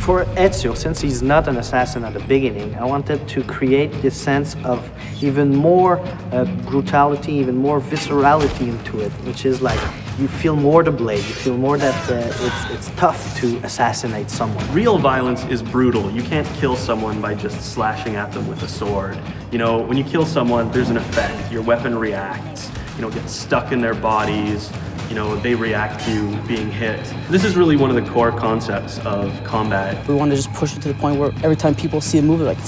For Ezio, since he's not an assassin at the beginning, I wanted to create this sense of even more brutality, even more viscerality into it, which is like you feel more the blade, you feel more that it's tough to assassinate someone. Real violence is brutal. You can't kill someone by just slashing at them with a sword. You know, when you kill someone, there's an effect. Your weapon reacts, you know, gets stuck in their bodies. You know, they react to you being hit. This is really one of the core concepts of combat. We want to just push it to the point where every time people see a move, they're like,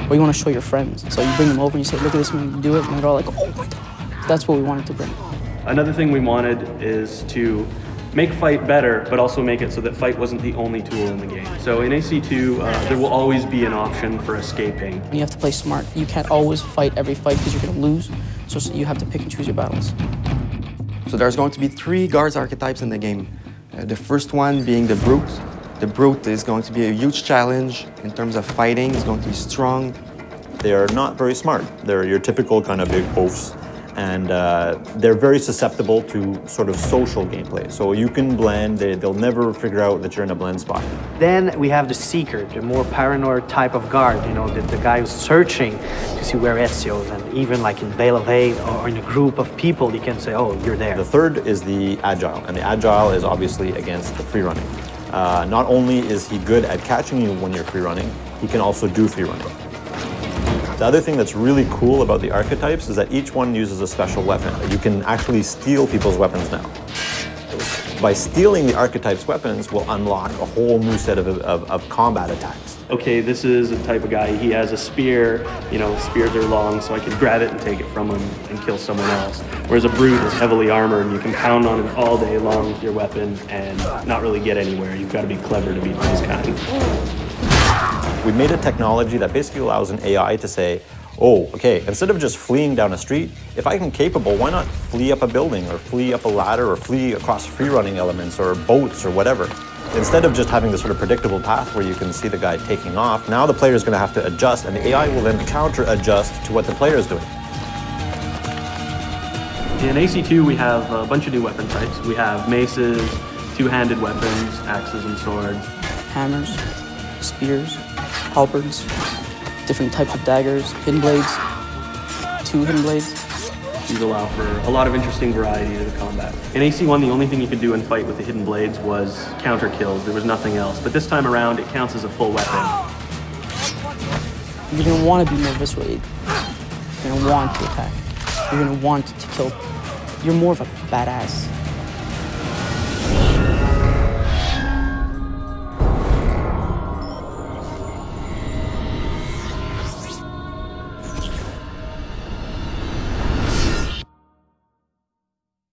or you want to show your friends. So you bring them over and you say, look at this when you do it, and they're all like, oh my God. That's what we wanted to bring. Another thing we wanted is to make fight better, but also make it so that fight wasn't the only tool in the game. So in AC2, there will always be an option for escaping. You have to play smart. You can't always fight every fight because you're going to lose. So you have to pick and choose your battles. So there's going to be 3 guards archetypes in the game. The first one being the Brute. The Brute is going to be a huge challenge in terms of fighting. It's going to be strong. They are not very smart. They're your typical kind of big oafs. And they're very susceptible to sort of social gameplay. So you can blend, they'll never figure out that you're in a blend spot. Then we have the Seeker, the more paranoid type of guard, you know, the guy who's searching to see where Ezio is, and even like in Bale of Eight or in a group of people, he can say, oh, you're there. The third is the Agile, and the Agile is obviously against the free running. Not only is he good at catching you when you're free running, he can also do free running. The other thing that's really cool about the archetypes is that each one uses a special weapon. You can actually steal people's weapons now. By stealing the archetypes' weapons will unlock a whole new set of combat attacks. Okay, this is a type of guy, he has a spear, you know, spears are long, so I can grab it and take it from him and kill someone else. Whereas a Brute is heavily armored and you can pound on it all day long with your weapon and not really get anywhere. You've got to be clever to beat those kind. We made a technology that basically allows an AI to say, oh, okay, instead of just fleeing down a street, if I'm capable, why not flee up a building or flee up a ladder or flee across free running elements or boats or whatever? Instead of just having this sort of predictable path where you can see the guy taking off, now the player is going to have to adjust, and the AI will then counter-adjust to what the player is doing. In AC2, we have a bunch of new weapon types. We have maces, two-handed weapons, axes and swords. Hammers, spears, halberds, different types of daggers, hidden blades, 2 hidden blades. These allow for a lot of interesting variety to the combat. In AC1, the only thing you could do in fight with the hidden blades was counter kills. There was nothing else. But this time around, it counts as a full weapon. You're going to want to be more visceral. You're going to want to attack. You're going to want to kill. You're more of a badass.